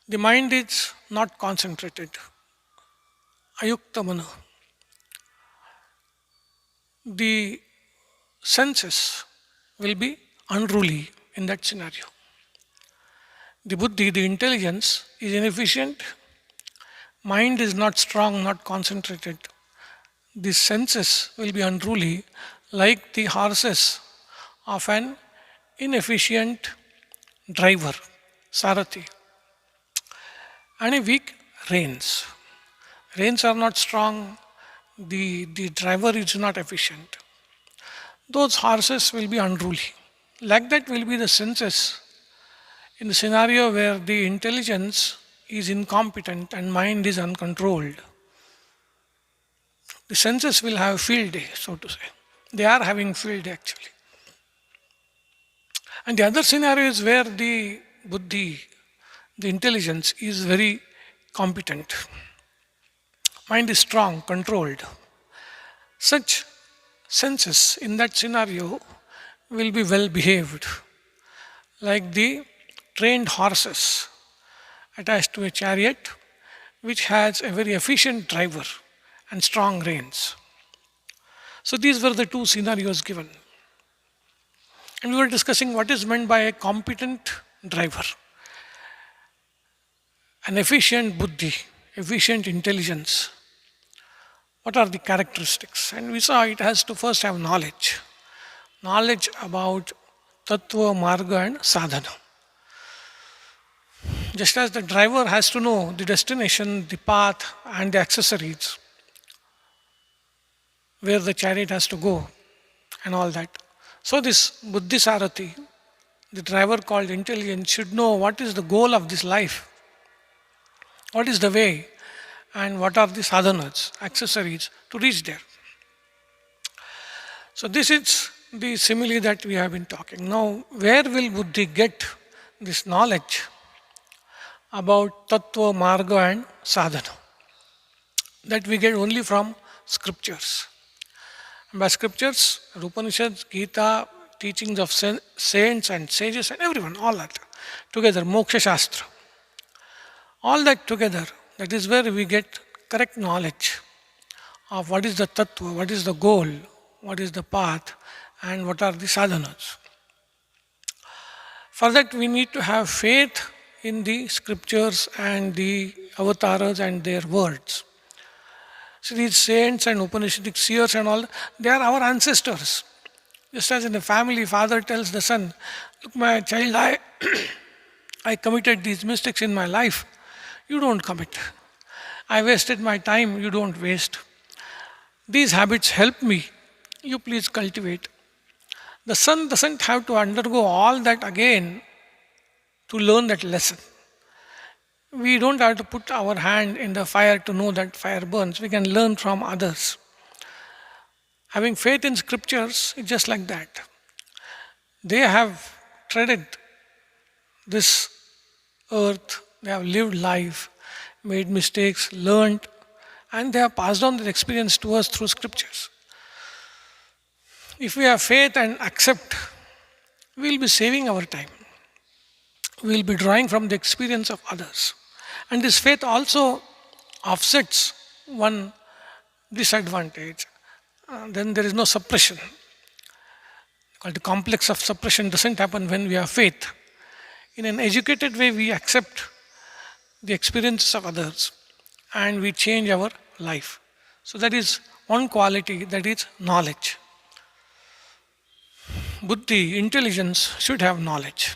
The mind is not concentrated. Ayuktamana. The senses will be unruly in that scenario. The buddhi, the intelligence, is inefficient. Mind is not strong, not concentrated. The senses will be unruly, like the horses of an inefficient driver, Sarathi. And a weak reins. Reins are not strong, the driver is not efficient. Those horses will be unruly. Like that will be the senses in the scenario where the intelligence is incompetent and mind is uncontrolled. The senses will have field day, so to say. They are having field day actually. And the other scenario is where the buddhi, the intelligence is very competent. Mind is strong, controlled. Such senses in that scenario will be well behaved, like the trained horses attached to a chariot which has a very efficient driver and strong reins. So these were the two scenarios given. And we were discussing what is meant by a competent driver, an efficient buddhi, efficient intelligence. What are the characteristics? And we saw it has to first have knowledge. Knowledge about tattva, marga and sadhana. Just as the driver has to know the destination, the path and the accessories, where the chariot has to go and all that. So this Buddhi Sarathi, the driver called intelligence, should know what is the goal of this life, what is the way, and what are the sadhanas, accessories to reach there. So this is the simile that we have been talking. Now, where will Buddhi get this knowledge about Tattva, Marga and Sadhana? That we get only from scriptures. By scriptures, Upanishads, Gita, teachings of saints and sages and everyone, all that together, Moksha Shastra. All that together, that is where we get correct knowledge of what is the tattva, what is the goal, what is the path, and what are the sadhanas. For that, we need to have faith in the scriptures and the avatars and their words. So these saints and Upanishadic seers and all, they are our ancestors. Just as in a family, father tells the son, look my child, I committed these mistakes in my life. You don't commit. I wasted my time, you don't waste. These habits help me. You please cultivate. The son doesn't have to undergo all that again to learn that lesson. We don't have to put our hand in the fire to know that fire burns. We can learn from others. Having faith in scriptures is just like that. They have treaded this earth, they have lived life, made mistakes, learned, and they have passed on their experience to us through scriptures. If we have faith and accept, we will be saving our time. We will be drawing from the experience of others. And this faith also offsets one disadvantage. Then there is no suppression. The complex of suppression doesn't happen when we have faith. In an educated way, we accept the experiences of others and we change our life. So that is one quality, that is knowledge. Buddhi, intelligence should have knowledge.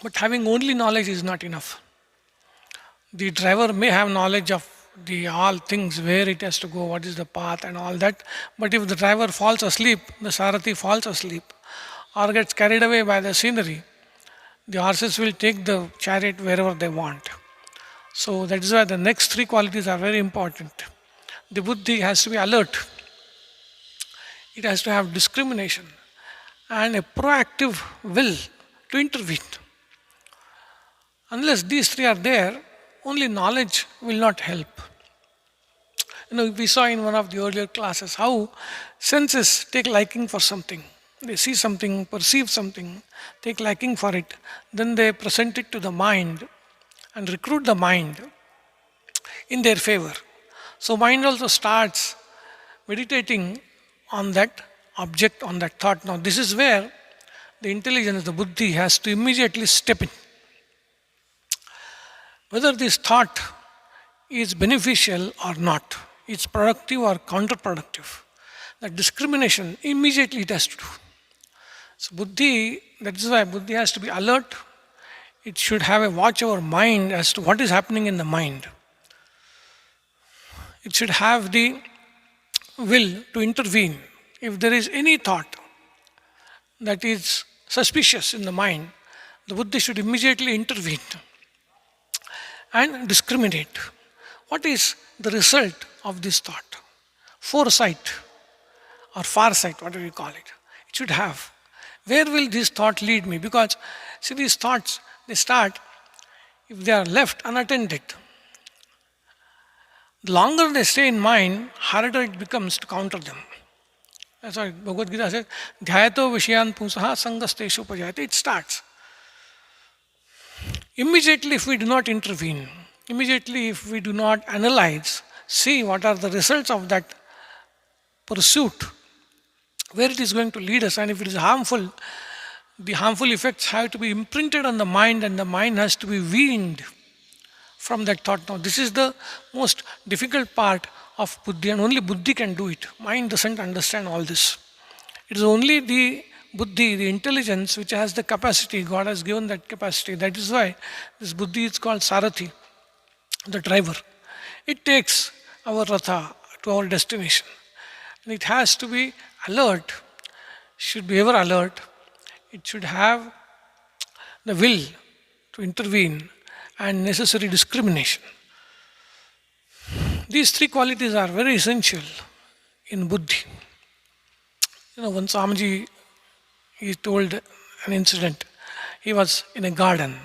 But having only knowledge is not enough. The driver may have knowledge of the all things, where it has to go, what is the path and all that. But if the driver falls asleep, the Sarathi falls asleep or gets carried away by the scenery, the horses will take the chariot wherever they want. So that is why the next three qualities are very important. The buddhi has to be alert. It has to have discrimination and a proactive will to intervene. Unless these three are there, only knowledge will not help. We saw in one of the earlier classes how senses take liking for something. They see something, perceive something, take liking for it, then they present it to the mind, and recruit the mind in their favor. So mind also starts meditating on that object, on that thought. Now this is where the intelligence, the buddhi has to immediately step in. Whether this thought is beneficial or not, it's productive or counterproductive. That discrimination immediately it has to do. So buddhi, that is why buddhi has to be alert. It should have a watch over mind as to what is happening in the mind. It should have the will to intervene. If there is any thought that is suspicious in the mind, the buddhi should immediately intervene and discriminate. What is the result of this thought? Foresight or farsight, whatever you call it. It should have. Where will this thought lead me? Because, see, these thoughts, they start, if they are left unattended, the longer they stay in mind, harder it becomes to counter them. That's why Bhagavad Gita says, Dhyayato Vishayan Pusaha Sangasteshu Pajayate. It starts. Immediately, if we do not intervene, immediately, if we do not analyze, see what are the results of that pursuit, where it is going to lead us, and if it is harmful, the harmful effects have to be imprinted on the mind, and the mind has to be weaned from that thought. Now, this is the most difficult part of buddhi, and only buddhi can do it. Mind doesn't understand all this. It is only the buddhi, the intelligence, which has the capacity. God has given that capacity. That is why this buddhi is called Sarathi, the driver. It takes our ratha to our destination. And it has to be alert, should be ever alert. It should have the will to intervene and necessary discrimination. These three qualities are very essential in buddhi. When Swamiji, he told an incident. He was in a garden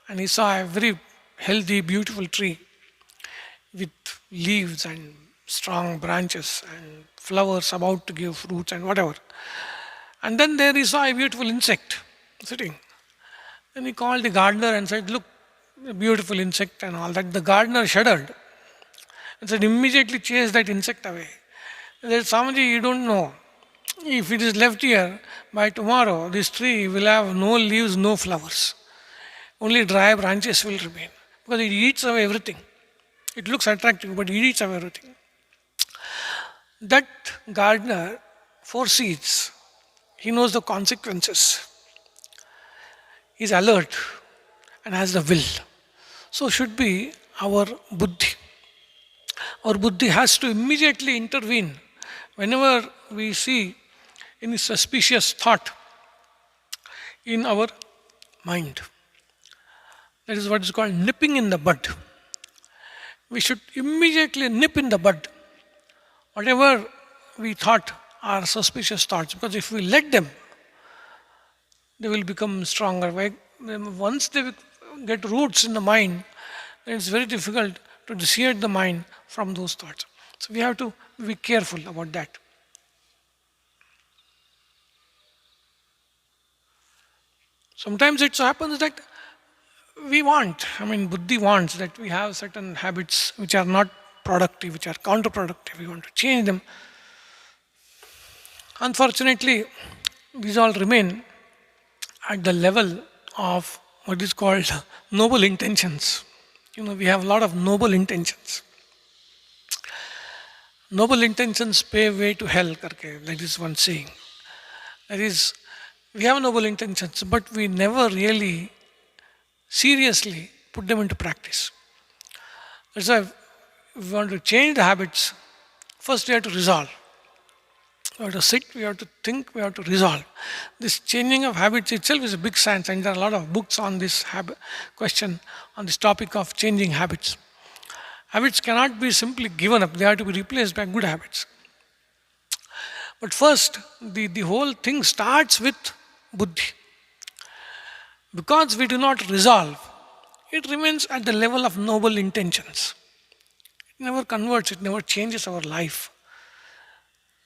and he saw a very healthy, beautiful tree with leaves and strong branches and flowers about to give fruits and whatever. And then there he saw a beautiful insect sitting. Then he called the gardener and said, "Look, a beautiful insect and all that." The gardener shuddered and said, "Immediately chase that insect away." He said, "Swamiji, you don't know. If it is left here, by tomorrow this tree will have no leaves, no flowers. Only dry branches will remain. Because it eats away everything. It looks attractive, but it eats away everything." That gardener foresees. He knows the consequences. He is alert and has the will. So should be our buddhi. Our buddhi has to immediately intervene whenever we see any suspicious thought in our mind. That is what is called nipping in the bud. We should immediately nip in the bud whatever we thought are suspicious thoughts, because if we let them, they will become stronger. Once they get roots in the mind, then it's very difficult to dissuade the mind from those thoughts. So we have to be careful about that. Sometimes it so happens that buddhi wants that we have certain habits which are not productive, which are counterproductive. We want to change them. Unfortunately, these all remain at the level of what is called noble intentions. We have a lot of noble intentions. Noble intentions pave way to hell, karke, that is one saying. That is, we have noble intentions, but we never really seriously put them into practice. That's why if we want to change the habits, first we have to resolve. We have to sit, we have to think, we have to resolve. This changing of habits itself is a big science, and there are a lot of books on this question, on this topic of changing habits. Habits cannot be simply given up, they have to be replaced by good habits. But first, the whole thing starts with buddhi. Because we do not resolve, it remains at the level of noble intentions. It never converts, it never changes our life.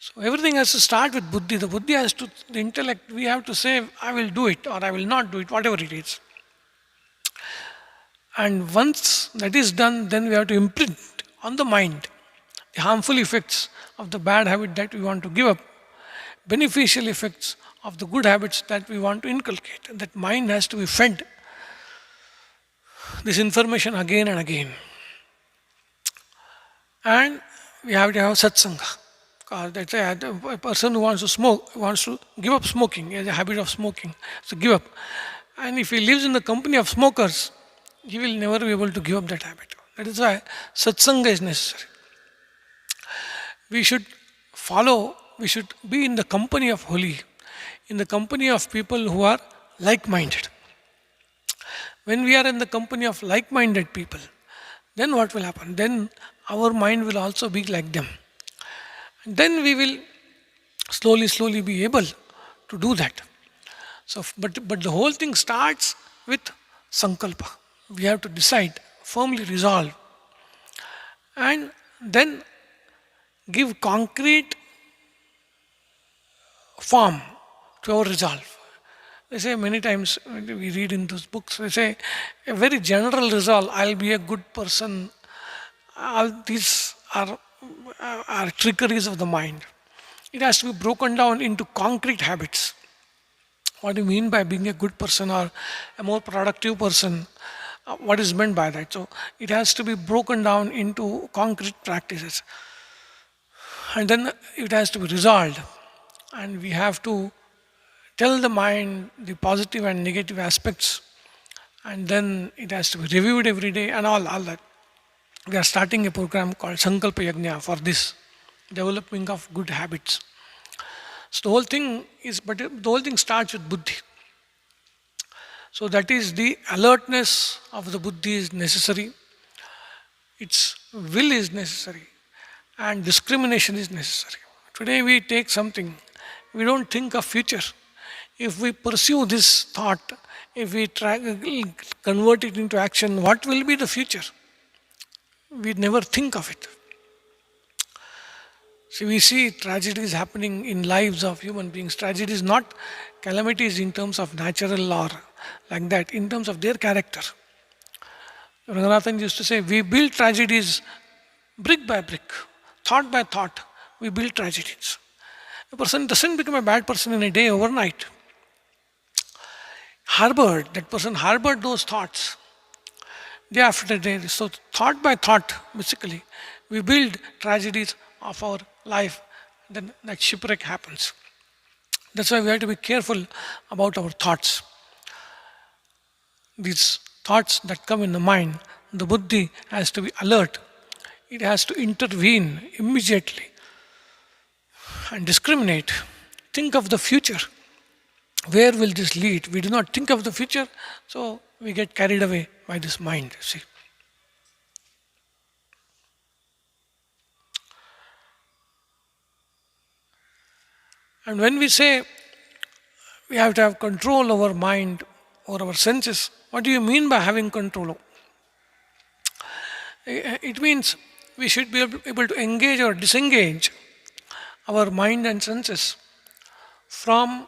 So everything has to start with buddhi. The buddhi has to, the intellect, we have to say, I will do it or I will not do it, whatever it is. And once that is done, then we have to imprint on the mind the harmful effects of the bad habit that we want to give up, beneficial effects of the good habits that we want to inculcate. And that mind has to be fed this information again and again. And we have to have satsanga. That's a person who wants to smoke, wants to give up smoking, he has a habit of smoking, so give up. And if he lives in the company of smokers, he will never be able to give up that habit. That is why satsanga is necessary. We should follow, we should be in the company of holy, in the company of people who are like minded. When we are in the company of like minded people, then what will happen? Then our mind will also be like them. And then we will slowly be able to do that. So, but the whole thing starts with sankalpa. We have to decide, firmly resolve, and then give concrete form to our resolve. They say many times, we read in those books, they say a very general resolve, I'll be a good person. All these are trickeries of the mind. It has to be broken down into concrete habits. What do you mean by being a good person or a more productive person? What is meant by that? So it has to be broken down into concrete practices. And then it has to be resolved. And we have to tell the mind the positive and negative aspects. And then it has to be reviewed every day and all that. We are starting a program called Sankalpa Yajna for this, developing of good habits. So the whole thing starts with buddhi. So that is the alertness of the buddhi is necessary, its will is necessary, and discrimination is necessary. Today we take something, we don't think of future. If we pursue this thought, if we convert it into action, what will be the future? We never think of it. See, we see tragedies happening in lives of human beings. Tragedies, not calamities in terms of natural or like that, in terms of their character. Ranganathan used to say, we build tragedies brick by brick, thought by thought, we build tragedies. A person doesn't become a bad person in a day, overnight. That person harbored those thoughts day after day. So thought by thought, basically, we build tragedies of our life, then that shipwreck happens. That's why we have to be careful about our thoughts. These thoughts that come in the mind, the buddhi has to be alert. It has to intervene immediately and discriminate. Think of the future. Where will this lead? We do not think of the future, so we get carried away by this mind. See. And when we say we have to have control over mind, over our senses, what do you mean by having control? It means we should be able to engage or disengage our mind and senses from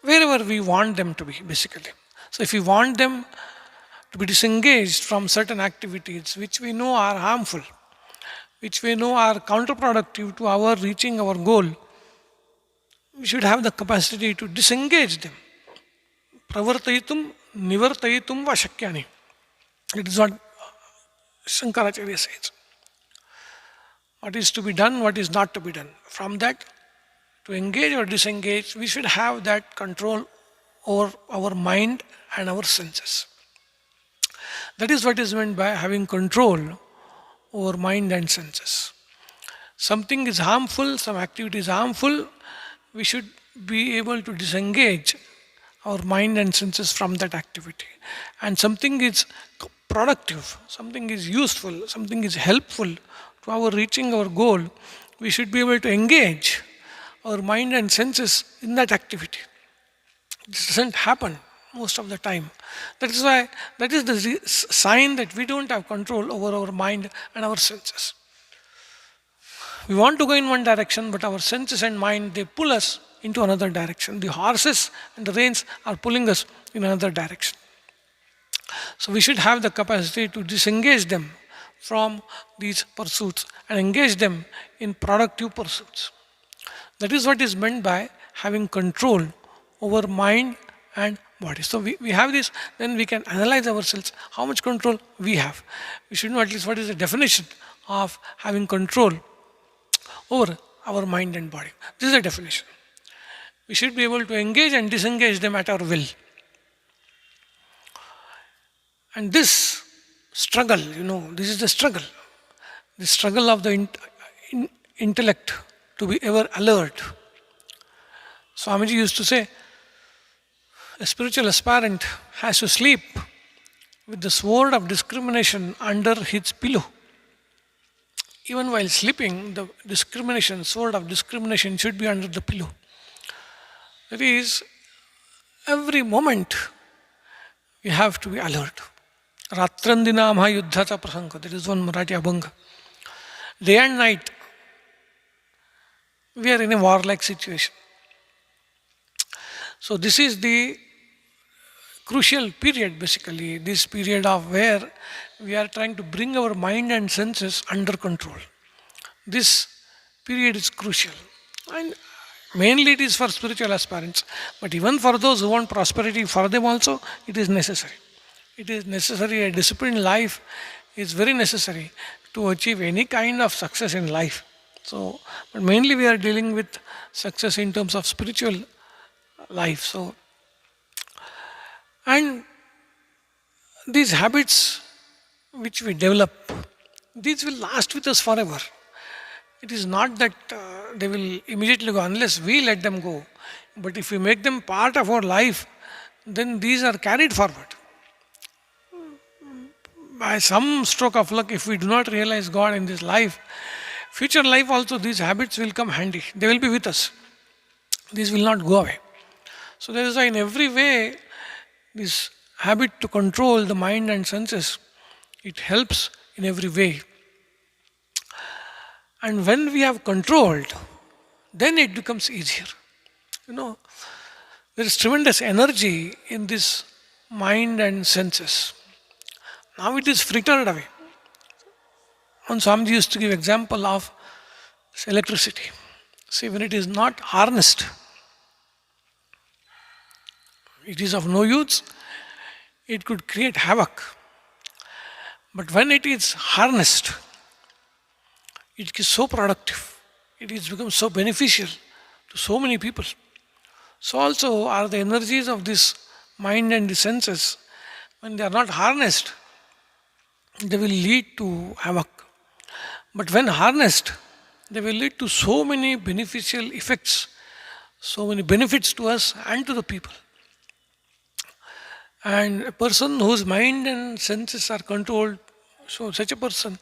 wherever we want them to be, basically. So if we want them to be disengaged from certain activities which we know are harmful, which we know are counterproductive to our reaching our goal, we should have the capacity to disengage them. Pravartayitum, nivartayitum va shakyani. It is what Shankaracharya says. What is to be done, what is not to be done. From that, to engage or disengage, we should have that control over our mind and our senses. That is what is meant by having control over mind and senses. Something is harmful, some activity is harmful, we should be able to disengage our mind and senses from that activity. And something is productive, something is useful, something is helpful to our reaching our goal, we should be able to engage our mind and senses in that activity. This doesn't happen most of the time. That is why, that is the sign that we don't have control over our mind and our senses. We want to go in one direction, but our senses and mind, they pull us into another direction. The horses and the reins are pulling us in another direction. So we should have the capacity to disengage them from these pursuits and engage them in productive pursuits. That is what is meant by having control over mind and body. So we have this, then we can analyze ourselves how much control we have. We should know at least what is the definition of having control over our mind and body. This is the definition. We should be able to engage and disengage them at our will. And this struggle, this is the struggle of the intellect to be ever alert. Swamiji used to say, a spiritual aspirant has to sleep with the sword of discrimination under his pillow. Even while sleeping, the sword of discrimination should be under the pillow. That is, every moment we have to be alert. Ratrandina Mahayuddhata Prasanga, there is one Marathi Abhanga. Day and night, we are in a warlike situation. So this is the crucial period, basically, this period of where we are trying to bring our mind and senses under control. This period is crucial. And mainly it is for spiritual aspirants. But even for those who want prosperity, for them also, it is necessary. It is necessary, a disciplined life is very necessary to achieve any kind of success in life. So, but mainly we are dealing with success in terms of spiritual life. So, and these habits which we develop, these will last with us forever. It is not that they will immediately go unless we let them go. But if we make them part of our life, then these are carried forward. By some stroke of luck, if we do not realize God in this life, future life also these habits will come handy. They will be with us. These will not go away. So there is why in every way, this habit to control the mind and senses, it helps in every way. And when we have controlled, then it becomes easier. There is tremendous energy in this mind and senses. Now it is frittered away. One Swamiji used to give example of electricity. See, when it is not harnessed, it is of no use. It could create havoc. But when it is harnessed, it is so productive. It has become so beneficial to so many people. So also are the energies of this mind and the senses. When they are not harnessed, they will lead to havoc. But when harnessed, they will lead to so many beneficial effects, so many benefits to us and to the people. And a person whose mind and senses are controlled, so such a person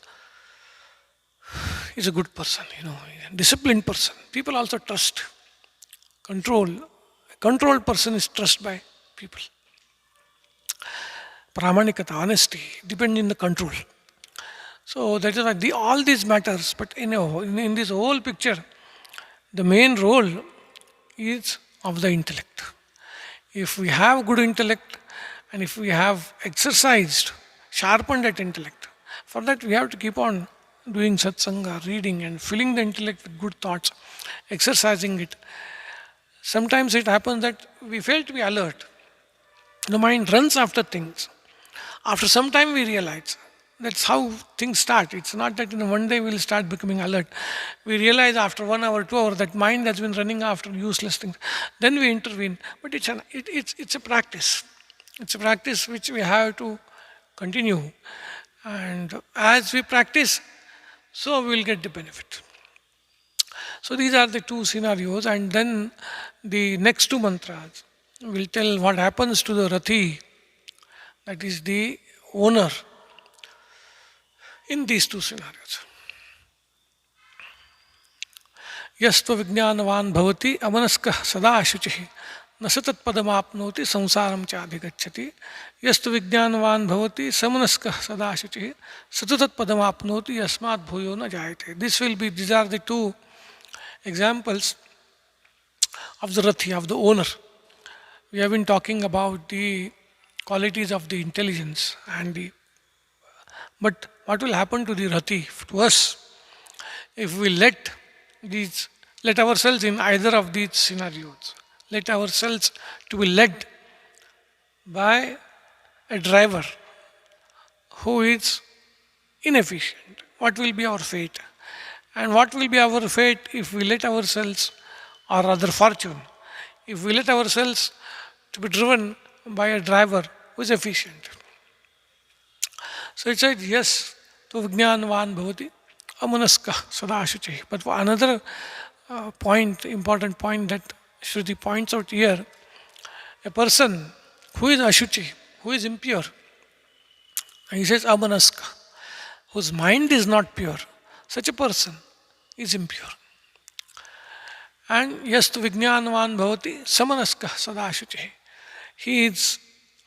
is a good person, a disciplined person. People also trust. A controlled person is trusted by people. Pramanikata, honesty, depend in the control. So that is why all these matters, but in this whole picture, the main role is of the intellect. If we have good intellect, and if we have exercised, sharpened that intellect, for that we have to keep on doing satsanga, reading and filling the intellect with good thoughts, exercising it. Sometimes it happens that we fail to be alert. The mind runs after things. After some time we realize that's how things start. It's not that in one day we'll start becoming alert. We realize after 1 hour, 2 hours that mind has been running after useless things. Then we intervene. But it's a practice. It's a practice which we have to continue. And as we practice, so we will get the benefit. So these are the two scenarios. And then the next two mantras will tell what happens to the Rathi, that is the owner, in these two scenarios. Yastva vijnanavan bhavati amanaskah sada shuchihi nasatat padamapnoti samsaram cha adhigacchati. Yastu vijnanavan bhavati samanaskah sada shuchihi satatat padamapnoti yasmat bhuyo na jayate. These are the two examples of the Rathi, of the owner. We have been talking about the qualities of the intelligence and the. But what will happen to the rati, to us, if we let ourselves in either of these scenarios, let ourselves to be led by a driver who is inefficient? What will be our fate? And what will be our fate if we let ourselves, or rather fortune, if we let ourselves to be driven by a driver who is efficient? So it said, yes, to vijnanvan bhavati amanaska sadashuchi. But for another point, important point that Shruti points out here, a person who is ashuchi, who is impure, he says amanaska, whose mind is not pure, such a person is impure. And yes, to vijnanvan bhavati samanaska sadashuchi. He is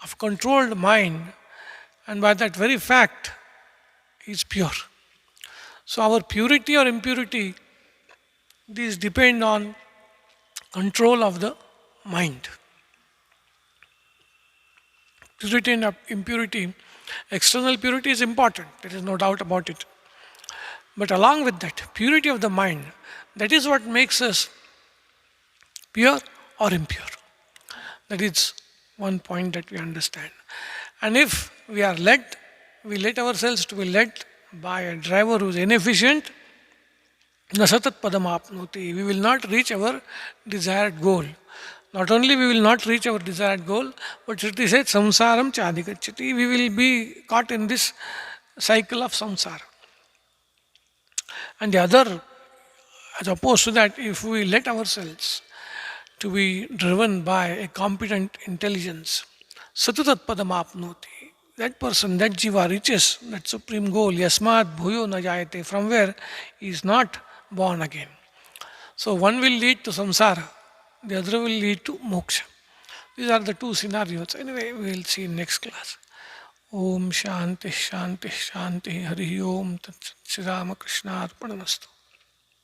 of controlled mind, and by that very fact, he is pure. So our purity or impurity, these depend on control of the mind. Purity and impurity, external purity is important, there is no doubt about it. But along with that, purity of the mind, that is what makes us pure or impure. That is one point that we understand. And if we are led, we let ourselves to be led by a driver who is inefficient, nasatat padam apnoti, we will not reach our desired goal. Not only we will not reach our desired goal, but Shruti said, samsaram chadikachati, we will be caught in this cycle of samsara. And the other, as opposed to that, if we let ourselves to be driven by a competent intelligence, satutat padam apnoti, that person, that jiva reaches that supreme goal, yasmat bhuyo na jayate, from where he is not born again. So one will lead to samsara, the other will lead to moksha. These are the two scenarios. Anyway, we will see in next class. Om Shanti Shanti Shanti Hari Om Tat Sat Shri Ramakrishna Arpanamastu.